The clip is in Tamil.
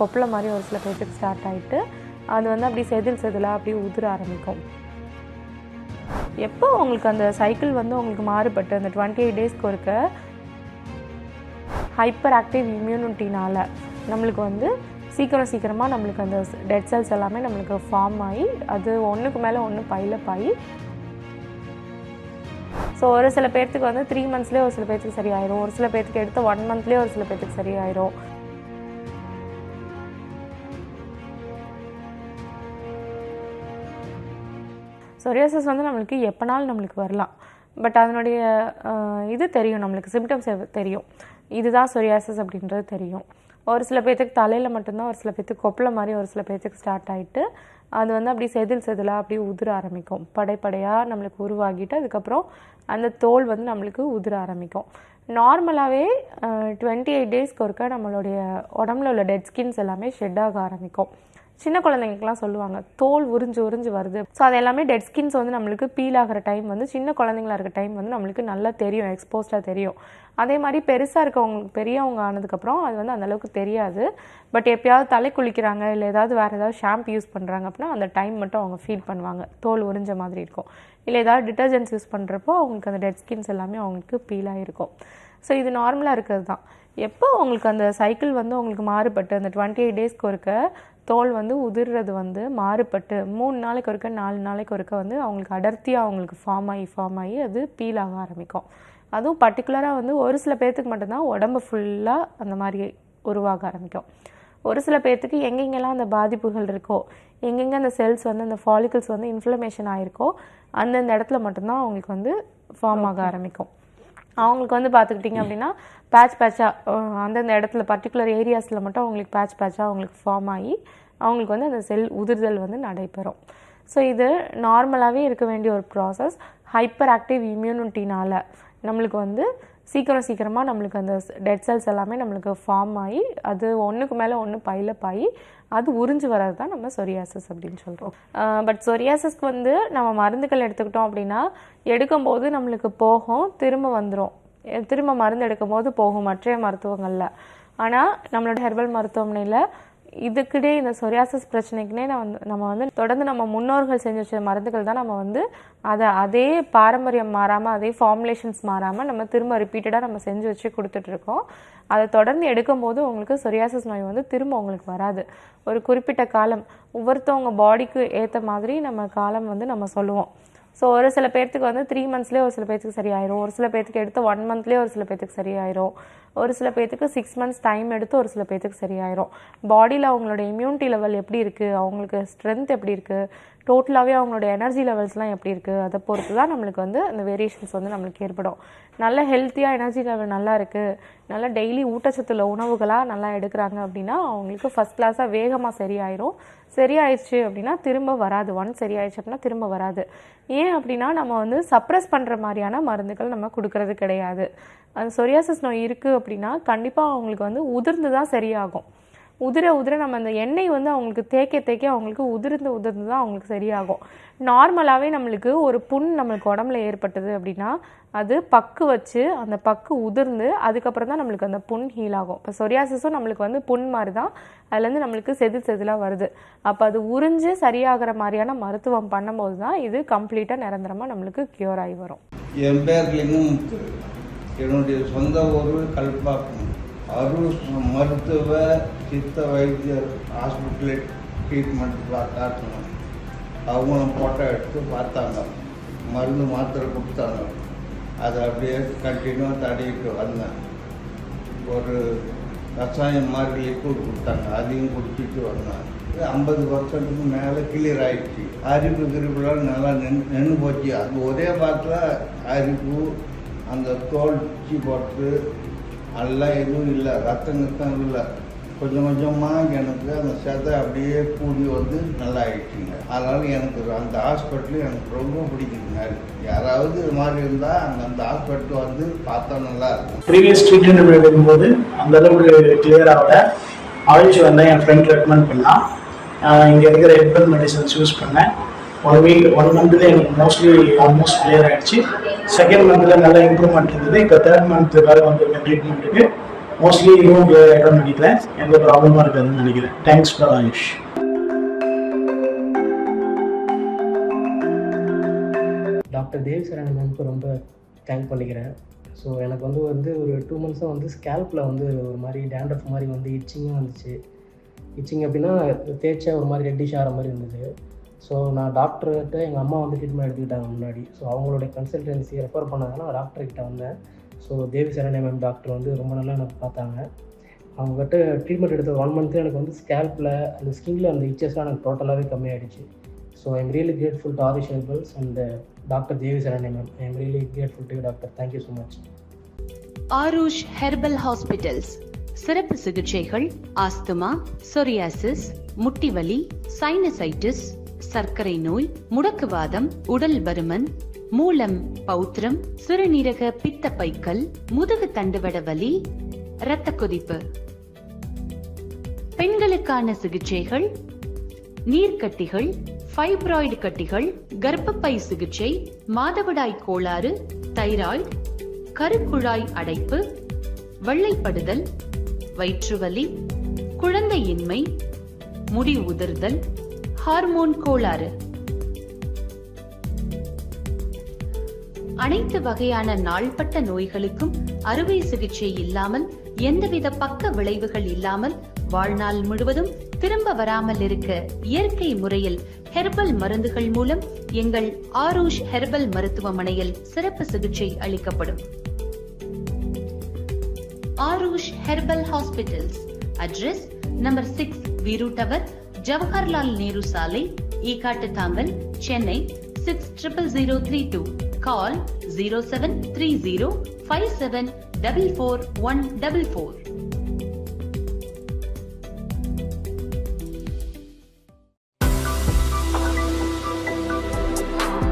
கொப்பளை மாதிரி ஒரு சில பேர்த்துக்கு ஸ்டார்ட் ஆகிட்டு அது வந்து அப்படி செதிலாக அப்படியே உதிர ஆரம்பிக்கும். எப்போ உங்களுக்கு அந்த சைக்கிள் வந்து உங்களுக்கு மாறுபட்டு அந்த 28 டேஸ்க்கு ஒருக்க ஹைப்பர் ஆக்டிவ் இம்யூனிட்டினால் நம்மளுக்கு வந்து சீக்கிரமாக நம்மளுக்கு அந்த டெட் செல்ஸ் எல்லாமே நம்மளுக்கு ஃபார்ம் ஆகி அது ஒன்றுக்கு மேலே ஒன்று பைலப் ஆகி ஸோ ஒரு சில பேர்த்துக்கு வந்து 3 monthsலேயே ஒரு சில பேர்த்துக்கு சரியாயிரும், ஒரு சில பேர்த்துக்கு எடுத்த 1 monthலேயே ஒரு சில பேர்த்துக்கு சரியாயிரும். சொரியாசிஸ் வந்து நம்மளுக்கு எப்போனாலும் நம்மளுக்கு வரலாம். பட் அதனுடைய இது தெரியும், நம்மளுக்கு சிம்டம்ஸ் தெரியும், இதுதான் சொரியாசிஸ் அப்படின்றது தெரியும். ஒரு சில பேர்த்துக்கு தலையில் மட்டும்தான், ஒரு சில பேர்த்துக்கு கொப்பளை மாதிரி ஒரு சில பேர்த்துக்கு ஸ்டார்ட் ஆகிட்டு அது வந்து அப்படி செதிலாக அப்படியே உதிர ஆரம்பிக்கும். படையாக நம்மளுக்கு உருவாகிட்டு அதுக்கப்புறம் அந்த தோல் வந்து நம்மளுக்கு உதிர ஆரம்பிக்கும். நார்மலாகவே 28 டேஸ்க்கு ஒருக்கா நம்மளுடைய உடம்புல உள்ள டெட் ஸ்கின்ஸ் எல்லாமே ஷெட் ஆக ஆரம்பிக்கும். சின்ன குழந்தைங்களுக்குலாம் சொல்லுவாங்க தோல் உறிஞ்சு வருது. ஸோ அது எல்லாமே டெட் ஸ்கின்ஸ் வந்து நம்மளுக்கு பீல் ஆகிற டைம் வந்து சின்ன குழந்தைங்களா இருக்க டைம் வந்து நம்மளுக்கு நல்லா தெரியும், எக்ஸ்போஸ்டாக தெரியும். அதே மாதிரி பெருசாக இருக்கவங்களுக்கு பெரியவங்க ஆனதுக்கப்புறம் அது வந்து அந்தளவுக்கு தெரியாது. பட் எப்பயாவது தலை குளிக்கிறாங்க இல்லை ஏதாவது வேறு ஏதாவது ஷாம்பு யூஸ் பண்ணுறாங்க அப்படின்னா அந்த டைம் மட்டும் அவங்க ஃபீல் பண்ணுவாங்க, தோல் உறிஞ்ச மாதிரி இருக்கும். இல்லை ஏதாவது டிட்டர்ஜென்ட்ஸ் யூஸ் பண்ணுறப்போ அவங்களுக்கு அந்த டெட் ஸ்கின்ஸ் எல்லாமே அவங்களுக்கு பீல் ஆகிருக்கும். ஸோ இது நார்மலாக இருக்கிறது தான். எப்போ உங்களுக்கு அந்த சைக்கிள் வந்து உங்களுக்கு மாறுபட்டு அந்த 28 டேஸ்க்கு ஒருக்க தோல் வந்து உதிர்றது வந்து மாறுபட்டு 3 நாளைக்கு ஒருக்க 4 நாளைக்கு ஒருக்க வந்து அவங்களுக்கு அடர்த்தியாக அவங்களுக்கு ஃபார்ம் ஆகி அது பீல் ஆக ஆரம்பிக்கும். அதுவும் பர்டிகுலராக வந்து ஒரு சில பேர்த்துக்கு மட்டும்தான் உடம்பு ஃபுல்லாக அந்த மாதிரி உருவாக ஆரம்பிக்கும். ஒரு சில பேர்த்துக்கு எங்கெங்கெல்லாம் அந்த பாதிப்புகள் இருக்கோ, எங்கெங்கே அந்த செல்ஸ் வந்து அந்த ஃபாலிகல்ஸ் வந்து இன்ஃப்ளமேஷன் ஆகிருக்கோ அந்தந்த இடத்துல மட்டும்தான் அவங்களுக்கு வந்து ஃபார்ம் ஆக ஆரம்பிக்கும். அவங்களுக்கு வந்து பார்த்துக்கிட்டிங்க அப்படின்னா பேட்சாக அந்தந்த இடத்துல பர்டிகுலர் ஏரியாஸில் மட்டும் அவங்களுக்கு பேட்சாக அவங்களுக்கு ஃபார்ம் ஆகி அவங்களுக்கு வந்து அந்த செல் உதிர்தல் வந்து நடைபெறும். ஸோ இது நார்மலாகவே இருக்க வேண்டிய ஒரு ப்ராசஸ். ஹைப்பர் ஆக்டிவ் இம்யூனிட்டினால் நம்மளுக்கு வந்து சீக்கிரமாக நம்மளுக்கு அந்த டெட் செல்ஸ் எல்லாமே நம்மளுக்கு ஃபார்ம் ஆகி அது ஒன்றுக்கு மேலே ஒன்று பைலப் ஆகி அது உறிஞ்சு வர்றது தான் நம்ம சொரியாசிஸ் அப்படின்னு சொல்கிறோம். பட் சொரியாசிஸ்க்கு வந்து நம்ம மருந்துகள் எடுத்துக்கிட்டோம் அப்படின்னா எடுக்கும்போது நம்மளுக்கு போகும், திரும்ப வந்துடும், திரும்ப மருந்து எடுக்கும்போது போகும் மற்ற மருத்துவங்களில். ஆனால் நம்மளோட ஹெர்பல் மருத்துவமனையில் இதுக்கிட்டே இந்த சொரியாசிஸ் பிரச்சனைக்குனே நம்ம வந்து தொடர்ந்து நம்ம முன்னோர்கள் செஞ்சு வச்ச மருந்துகள் தான் நம்ம வந்து அதே பாரம்பரியம் மாறாமல் அதே ஃபார்முலேஷன்ஸ் மாறாமல் நம்ம திரும்ப ரிப்பீட்டடாக நம்ம செஞ்சு வச்சு கொடுத்துட்ருக்கோம். அதை தொடர்ந்து எடுக்கும்போது உங்களுக்கு சொரியாசிஸ் நோய் வந்து திரும்ப உங்களுக்கு வராது. ஒரு குறிப்பிட்ட காலம் ஒவ்வொருத்தவங்க பாடிக்கு ஏற்ற மாதிரி நம்ம காலம் வந்து நம்ம சொல்லுவோம். ஸோ ஒரு சில பேர்த்துக்கு வந்து 3 monthsலேயே ஒரு சில பேர்த்துக்கு சரியாயிரும், ஒரு சில பேர்த்துக்கு எடுத்த 1 monthலேயே ஒரு சில பேர்த்துக்கு சரியாயிரும், ஒரு சில பேர்த்துக்கு 6 months டைம் எடுத்து ஒரு சில பேர்த்துக்கு சரியாயிரும். பாடியில் அவங்களோட இம்யூனிட்டி லெவல் எப்படி இருக்குது, அவங்களுக்கு ஸ்ட்ரென்த் எப்படி இருக்குது, டோட்டலாகவே அவங்களோட எனர்ஜி லெவல்ஸ்லாம் எப்படி இருக்குது, அதை பொறுத்து தான் நம்மளுக்கு வந்து அந்த வேரியேஷன்ஸ் வந்து நம்மளுக்கு ஏற்படும். நல்ல ஹெல்த்தியாக எனர்ஜி லெவல் நல்லா இருக்குது, நல்லா டெய்லி ஊட்டச்சத்துள்ள உணவுகளாக நல்லா எடுக்கிறாங்க அப்படின்னா அவங்களுக்கு ஃபஸ்ட் கிளாஸாக வேகமாக சரியாயிரும். சரியாயிடுச்சு அப்படின்னா திரும்ப வராது, சரியாயிடுச்சு அப்படின்னா திரும்ப வராது. ஏன் அப்படின்னா நம்ம வந்து சப்ரஸ் பண்ணுற மாதிரியான மருந்துகள் நம்ம கொடுக்கறது கிடையாது. அந்த சொரியாசிஸ் நோய் இருக்குது அப்படின்னா கண்டிப்பாக அவங்களுக்கு வந்து உதிர்ந்து தான் சரியாகும். உதிர நம்ம அந்த எண்ணெய் வந்து அவங்களுக்கு தேய்க்க அவங்களுக்கு உதிர்ந்து தான் அவங்களுக்கு சரியாகும். நார்மலாகவே நம்மளுக்கு ஒரு புண் நம்மளுக்கு உடம்புல ஏற்பட்டது அப்படின்னா அது பக்கு வச்சு அந்த பக்கு உதிர்ந்து அதுக்கப்புறம் தான் நம்மளுக்கு அந்த புண் ஹீல் ஆகும். இப்போ சொரியாசிஸும் நம்மளுக்கு வந்து புண் மாதிரி தான், அதுலேருந்து நம்மளுக்கு செதிலாக வருது. அப்போ அது உறிஞ்சு சரியாகிற மாதிரியான மருத்துவம் பண்ணும்போது தான் இது கம்ப்ளீட்டாக நிரந்தரமாக நம்மளுக்கு க்யூர் ஆகி வரும். என் பேர் லிங்கமுத்து, என்னுடைய சொந்த ஊர் கல்பாக்கம். அருள் மருத்துவ சித்த வைத்தியர் ஹாஸ்பிட்டலில் ட்ரீட்மெண்ட் பார்த்தாங்க. அவங்களும் ஃபோட்டோ எடுத்து பார்த்தாங்க, மருந்து மாத்திரை கொடுத்தாங்க. அதை அப்படியே கண்டினியூவாக தடவிட்டு வந்தேன். ஒரு கஷாயம் மாதிரி லிக்விட் கொடுத்தாங்க, அதையும் குடிச்சிட்டு வந்தேன். 50% மேலே கிளியர் ஆகிடுச்சு. அரிப்பு கிரிப்புலாம் நல்லா நின்று போச்சு. அது ஒரே பாட்டில் அரிப்பு, அந்த தோல் போட்டு எல்லாம் எதுவும் இல்லை, ரத்தம் இல்லை. கொஞ்சமாக எனக்கு அந்த செதை அப்படியே கூடி வந்து நல்லா ஆகிடுச்சிங்க. அதனால் எனக்கு அந்த ஹாஸ்பிட்டலு எனக்கு ரொம்ப பிடிக்குதுங்க. யாராவது இது மாதிரி இருந்தால் அந்த ஹாஸ்பிட்டல் வந்து பார்த்தா நல்லா இருக்கும். ப்ரீவியஸ் ட்ரீட்மெண்ட் எடுக்கும்போது அந்தளவுக்கு கிளியராக ஆயிடுச்சு வந்தேன். என் ஃப்ரெண்ட் ரெக்கமெண்ட் பண்ணால் இங்கே இருக்கிற ஹெர்பல் மெடிசன்ஸ் யூஸ் பண்ணேன். 1 monthல எனக்கு மோஸ்ட்லி ஆல்மோஸ்ட் கிளியர் ஆகிடுச்சு. செகண்ட் மந்தில் நல்ல இம்ப்ரூவ்மெண்ட் இருந்தது. இப்போ 3rd month வேறு வந்து ட்ரீட்மெண்ட்டுக்கு மோஸ்ட்லி இதுவும் கிளியர் ஆகிட்டோம்னு நினைக்கிறேன். எந்த ப்ராப்ளமாக இருக்காதுன்னு நினைக்கிறேன். Thanks for AYUSH. Doctor Devi சரண் மேம்க்கு ரொம்ப தேங்க் பண்ணிக்கிறேன். ஸோ எனக்கு வந்து ஒரு 2 months வந்து ஸ்கேல்பில் வந்து ஒரு மாதிரி டேண்ட்ரஃப் மாதிரி வந்து இச்சிங்காக வந்துச்சு. இச்சிங் அப்படின்னா தேய்ச்சா ஒரு மாதிரி ரெட்டிஷ் ஆகிற மாதிரி இருந்தது. ஸோ நான் டாக்டர்கிட்ட எங்கள் அம்மா வந்து ட்ரீட்மெண்ட் எடுத்துக்கிட்டாங்க முன்னாடி. ஸோ அவங்களுடைய கன்சல்டன்சி ரெஃபர் பண்ணாங்கன்னா நான் டாக்டர்கிட்ட வந்தேன். ஸோ தேவி சரண் மேம் டாக்டர் வந்து ரொம்ப நல்லா எனக்கு பார்த்தாங்க. அவங்ககிட்ட ட்ரீட்மெண்ட் எடுத்த 1 month எனக்கு வந்து ஸ்கேல்பில் அந்த ஸ்கின்ல அந்த இச்சஸ்லாம் எனக்கு டோட்டலாகவே கம்மியாகிடுச்சு. So I am really grateful to Arish herbals and doctor Devi Charan ma'am. I am really grateful to doctor. Thank you so much. Aarush herbal hospitals சிறப்பு சிகிச்சைகள், ஆஸ்துமா, சொரியாசிஸ், முட்டிவலி, சைனசைட்டிஸ், சர்க்கரை நோய், முடக்குவாதம், உடல் பருமன், மூலம், பௌத்திரம், சிறுநீரக பித்தப்பைக்கல், முதுகு தண்டுவட வலி, இரத்த கொதிப்பு. பெண்களுக்கான சிகிச்சைகள், நீர்க்கட்டிகள், ஃபைப்ராய்டு கட்டிகள், கர்ப்பப்பை சிகிச்சை, மாதவிடாய் கோளாறு, தைராய்டு, கருக்குழாய் அடைப்பு, வெள்ளைப்படுதல், வயிற்றுவலி, குழந்தையின்மை, முடி உதிர்தல், ஹார்மோன் கோளாறு. அனைத்து வகையான நாள்பட்ட நோய்களுக்கும் அறுவை சிகிச்சை இல்லாமல், எந்தவித பக்க விளைவுகள் இல்லாமல், வாழ்நாள் முழுவதும் திரும்ப வராமல் இருக்க இயற்கை முறையில் ஹெர்பல் மருந்துகள் மூலம் எங்கள் ஆருஷ் ஹெர்பல் மருத்துவமனையில் சிறப்பு சிகிச்சை அளிக்கப்படும். Aarush herbal hospitals. Address number 6 Veeru tower, Jawaharlal Nehru சாலை, ஈகாட்டுத்தாங்கல், சென்னை 600032. Call 0730 5744 144.